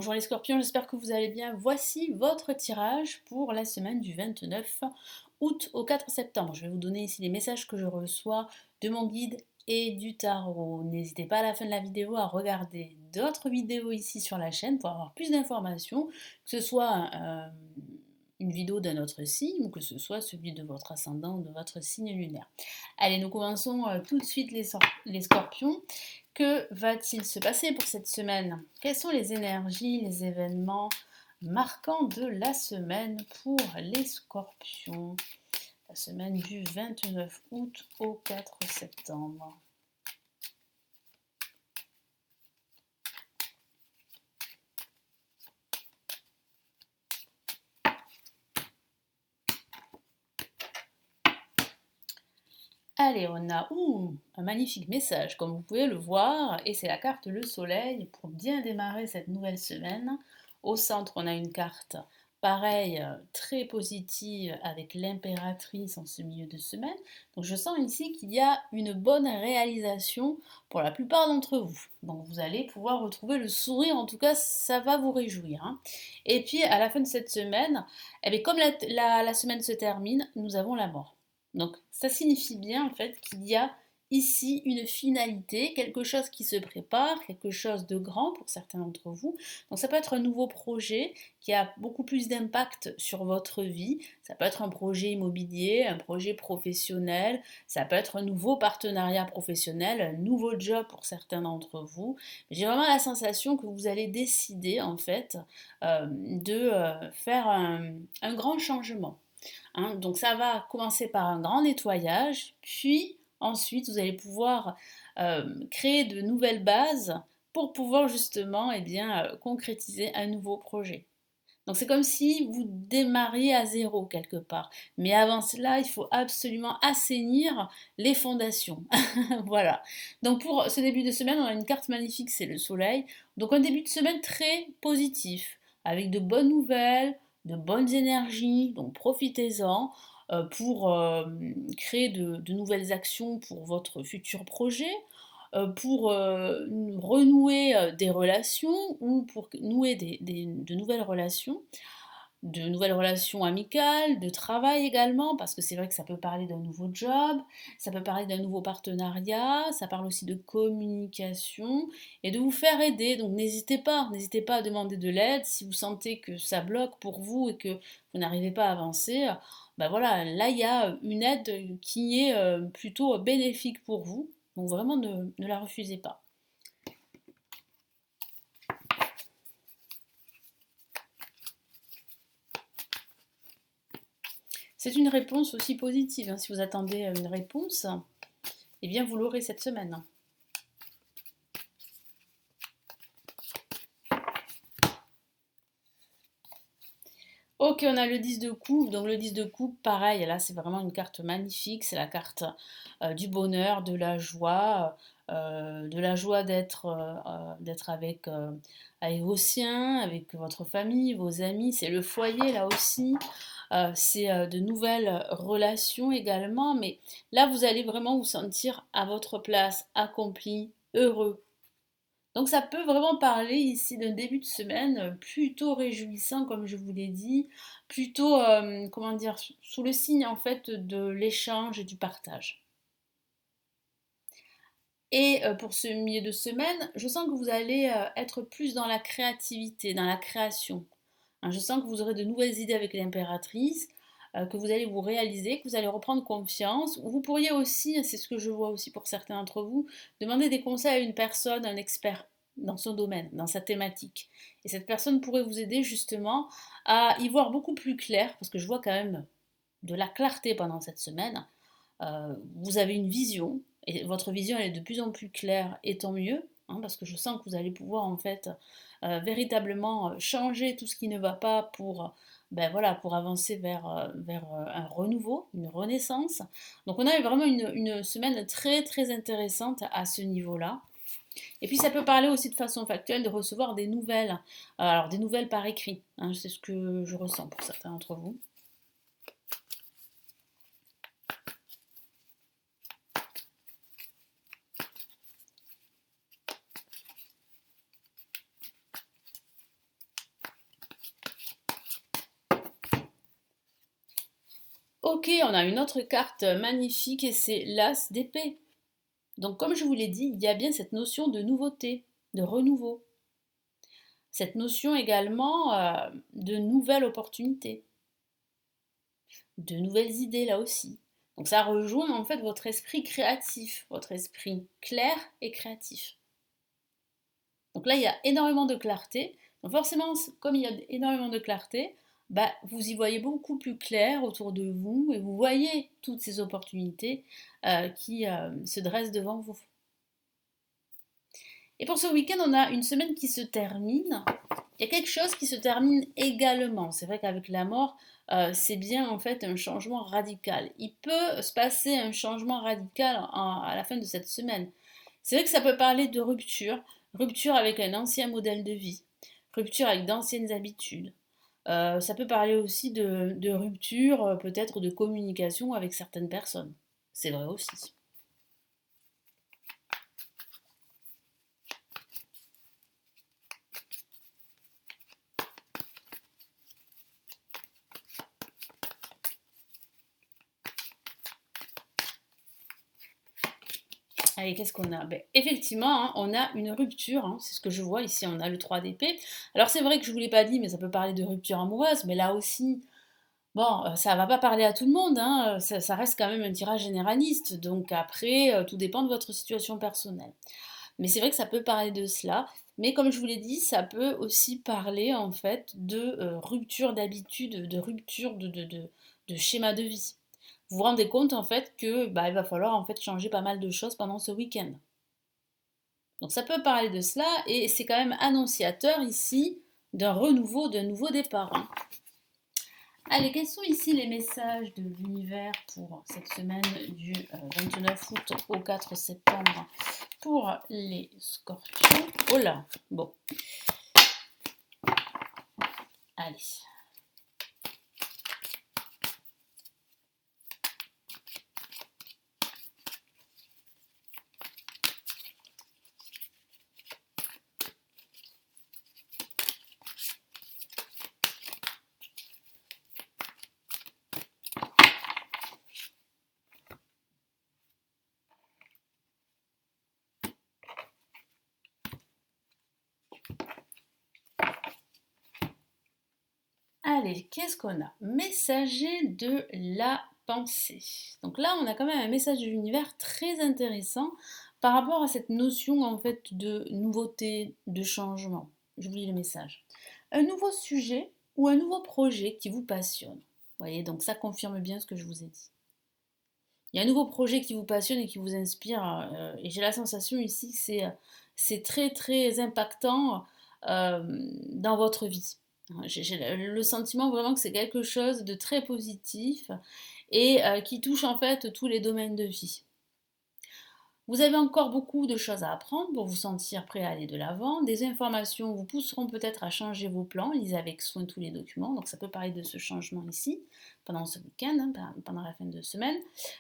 Bonjour les scorpions, j'espère que vous allez bien. Voici votre tirage pour la semaine du 29 août au 4 septembre. Je vais vous donner ici les messages que je reçois de mon guide et du tarot. N'hésitez pas à la fin de la vidéo à regarder d'autres vidéos ici sur la chaîne pour avoir plus d'informations, que ce soit une vidéo d'un autre signe ou que ce soit celui de votre ascendant ou de votre signe lunaire. Allez, nous commençons tout de suite les scorpions. Que va-t-il se passer pour cette semaine? Quelles sont les énergies, les événements marquants de la semaine pour les scorpions? La semaine du 29 août au 4 septembre. Allez, on a un magnifique message, comme vous pouvez le voir, et c'est la carte le soleil pour bien démarrer cette nouvelle semaine. Au centre, on a une carte pareille, très positive, avec l'impératrice en ce milieu de semaine. Donc je sens ici qu'il y a une bonne réalisation pour la plupart d'entre vous. Donc vous allez pouvoir retrouver le sourire, en tout cas ça va vous réjouir, hein. Et puis à la fin de cette semaine, eh bien, comme la semaine se termine, nous avons la mort. Donc ça signifie bien en fait qu'il y a ici une finalité, quelque chose qui se prépare, quelque chose de grand pour certains d'entre vous. Donc ça peut être un nouveau projet qui a beaucoup plus d'impact sur votre vie. Ça peut être un projet immobilier, un projet professionnel, ça peut être un nouveau partenariat professionnel, un nouveau job pour certains d'entre vous. J'ai vraiment la sensation que vous allez décider en fait de faire un grand changement. Hein. Donc ça va commencer par un grand nettoyage, puis ensuite vous allez pouvoir créer de nouvelles bases pour pouvoir justement concrétiser un nouveau projet. Donc c'est comme si vous démarriez à zéro quelque part. Mais avant cela, il faut absolument assainir les fondations. Voilà. Donc pour ce début de semaine, on a une carte magnifique, c'est le soleil. Donc un début de semaine très positif, avec de bonnes nouvelles, de bonnes énergies. Donc profitez-en pour créer de nouvelles actions pour votre futur projet, pour renouer des relations ou pour nouer de nouvelles relations amicales, de travail également, parce que c'est vrai que ça peut parler d'un nouveau job, ça peut parler d'un nouveau partenariat, ça parle aussi de communication et de vous faire aider. Donc n'hésitez pas à demander de l'aide si vous sentez que ça bloque pour vous et que vous n'arrivez pas à avancer. Ben voilà, là il y a une aide qui est plutôt bénéfique pour vous. Donc vraiment ne la refusez pas. C'est une réponse aussi positive, hein. Si vous attendez une réponse, eh bien vous l'aurez cette semaine. Ok, on a le 10 de coupe. Donc le 10 de coupe, pareil, là c'est vraiment une carte magnifique. C'est la carte du bonheur, de la joie d'être avec vos siens, avec votre famille, vos amis. C'est le foyer là aussi. C'est de nouvelles relations également. Mais là, vous allez vraiment vous sentir à votre place, accompli, heureux. Donc ça peut vraiment parler ici d'un début de semaine plutôt réjouissant, comme je vous l'ai dit, plutôt, comment dire, sous le signe en fait de l'échange et du partage. Et pour ce milieu de semaine, je sens que vous allez être plus dans la créativité, dans la création. Hein, je sens que vous aurez de nouvelles idées avec l'impératrice, que vous allez vous réaliser, que vous allez reprendre confiance. Vous pourriez aussi, c'est ce que je vois aussi pour certains d'entre vous, demander des conseils à une personne, un expert dans son domaine, dans sa thématique. Et cette personne pourrait vous aider justement à y voir beaucoup plus clair, parce que je vois quand même de la clarté pendant cette semaine. Vous avez une vision, et votre vision elle est de plus en plus claire, et tant mieux, hein, parce que je sens que vous allez pouvoir en fait véritablement changer tout ce qui ne va pas pour, ben voilà, pour avancer vers un renouveau, une renaissance. Donc on a vraiment une semaine très très intéressante à ce niveau-là. Et puis ça peut parler aussi de façon factuelle de recevoir des nouvelles, alors des nouvelles par écrit, hein, c'est ce que je ressens pour certains d'entre vous. Ok, on a une autre carte magnifique et c'est l'As d'épée. Donc comme je vous l'ai dit, il y a bien cette notion de nouveauté, de renouveau. Cette notion également de nouvelles opportunités, de nouvelles idées là aussi. Donc ça rejoint en fait votre esprit créatif, votre esprit clair et créatif. Donc là, il y a énormément de clarté. Donc forcément, comme il y a énormément de clarté, bah, vous y voyez beaucoup plus clair autour de vous et vous voyez toutes ces opportunités qui se dressent devant vous. Et pour ce week-end, on a une semaine qui se termine. Il y a quelque chose qui se termine également. C'est vrai qu'avec la mort, c'est bien en fait un changement radical. Il peut se passer un changement radical à la fin de cette semaine. C'est vrai que ça peut parler de rupture, rupture avec un ancien modèle de vie, rupture avec d'anciennes habitudes. Ça peut parler aussi de rupture, peut-être de communication avec certaines personnes. C'est vrai aussi. Allez, qu'est-ce qu'on a? Ben, effectivement, hein, on a une rupture, hein, c'est ce que je vois ici, on a le 3 d'épée. Alors c'est vrai que je ne vous l'ai pas dit, mais ça peut parler de rupture amoureuse, mais là aussi, bon, ça va pas parler à tout le monde, hein, ça reste quand même un tirage généraliste, donc après, tout dépend de votre situation personnelle. Mais c'est vrai que ça peut parler de cela, mais comme je vous l'ai dit, ça peut aussi parler en fait de rupture d'habitude, de rupture de schéma de vie. Vous vous rendez compte en fait que bah, il va falloir en fait changer pas mal de choses pendant ce week-end. Donc ça peut parler de cela et c'est quand même annonciateur ici d'un renouveau, d'un nouveau départ, hein. Allez, quels sont ici les messages de l'univers pour cette semaine du 29 août au 4 septembre pour les scorpions? Oh là, bon, allez. Allez, qu'est-ce qu'on a? Messager de la pensée. Donc là, on a quand même un message de l'univers très intéressant par rapport à cette notion en fait de nouveauté, de changement. Je vous lis le message. Un nouveau sujet ou un nouveau projet qui vous passionne. Vous voyez, donc ça confirme bien ce que je vous ai dit. Il y a un nouveau projet qui vous passionne et qui vous inspire, et j'ai la sensation ici que c'est très très impactant dans votre vie. J'ai le sentiment vraiment que c'est quelque chose de très positif et qui touche en fait tous les domaines de vie. Vous avez encore beaucoup de choses à apprendre pour vous sentir prêt à aller de l'avant. Des informations vous pousseront peut-être à changer vos plans. Lisez avec soin tous les documents. Donc ça peut parler de ce changement ici, pendant ce week-end, hein, pendant la fin de semaine.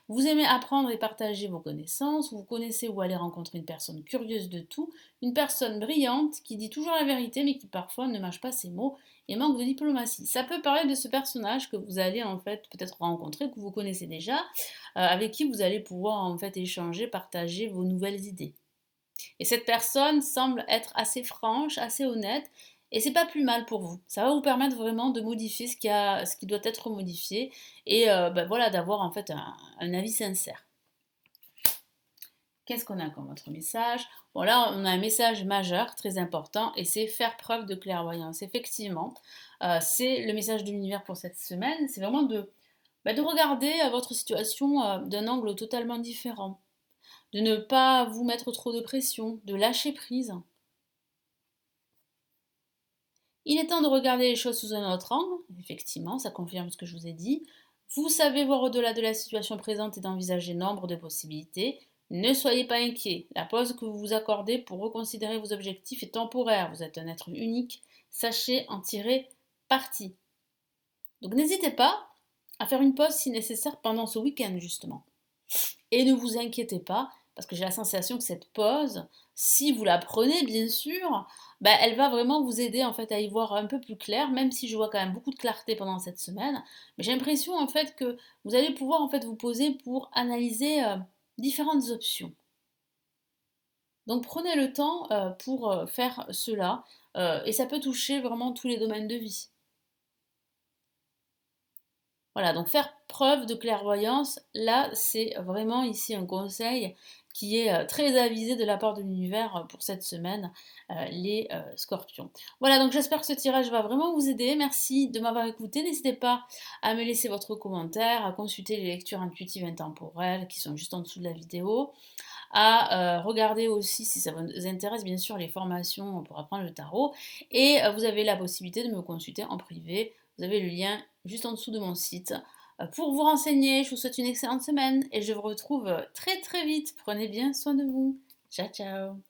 Vous aimez apprendre et partager vos connaissances. Vous connaissez ou allez rencontrer une personne curieuse de tout. Une personne brillante qui dit toujours la vérité mais qui parfois ne mâche pas ses mots et manque de diplomatie. Ça peut parler de ce personnage que vous allez en fait peut-être rencontrer, que vous connaissez déjà, avec qui vous allez pouvoir en fait échanger, partager vos nouvelles idées. Et cette personne semble être assez franche, assez honnête, et c'est pas plus mal pour vous. Ça va vous permettre vraiment de modifier ce qui doit être modifié, et ben voilà, d'avoir en fait un avis sincère. Qu'est-ce qu'on a comme autre message? Bon là, on a un message majeur, très important, et c'est faire preuve de clairvoyance. Effectivement, c'est le message de l'univers pour cette semaine. C'est vraiment de regarder votre situation d'un angle totalement différent, de ne pas vous mettre trop de pression, de lâcher prise. Il est temps de regarder les choses sous un autre angle, effectivement, ça confirme ce que je vous ai dit. Vous savez voir au-delà de la situation présente et d'envisager nombre de possibilités. Ne soyez pas inquiet, la pause que vous vous accordez pour reconsidérer vos objectifs est temporaire, vous êtes un être unique, sachez en tirer parti. Donc n'hésitez pas à faire une pause si nécessaire pendant ce week-end justement. Et ne vous inquiétez pas, parce que j'ai la sensation que cette pause, si vous la prenez bien sûr, bah, elle va vraiment vous aider en fait à y voir un peu plus clair, même si je vois quand même beaucoup de clarté pendant cette semaine. Mais j'ai l'impression en fait que vous allez pouvoir en fait vous poser pour analyser différentes options. Donc prenez le temps pour faire cela et ça peut toucher vraiment tous les domaines de vie. Voilà, donc faire preuve de clairvoyance, là, c'est vraiment ici un conseil qui est très avisé de la part de l'univers pour cette semaine, les scorpions. Voilà, donc j'espère que ce tirage va vraiment vous aider. Merci de m'avoir écouté. N'hésitez pas à me laisser votre commentaire, à consulter les lectures intuitives intemporelles qui sont juste en dessous de la vidéo, à regarder aussi, si ça vous intéresse, bien sûr, les formations pour apprendre le tarot. Et vous avez la possibilité de me consulter en privé. Vous avez le lien juste en dessous de mon site. Pour vous renseigner, je vous souhaite une excellente semaine et je vous retrouve très très vite. Prenez bien soin de vous. Ciao ciao.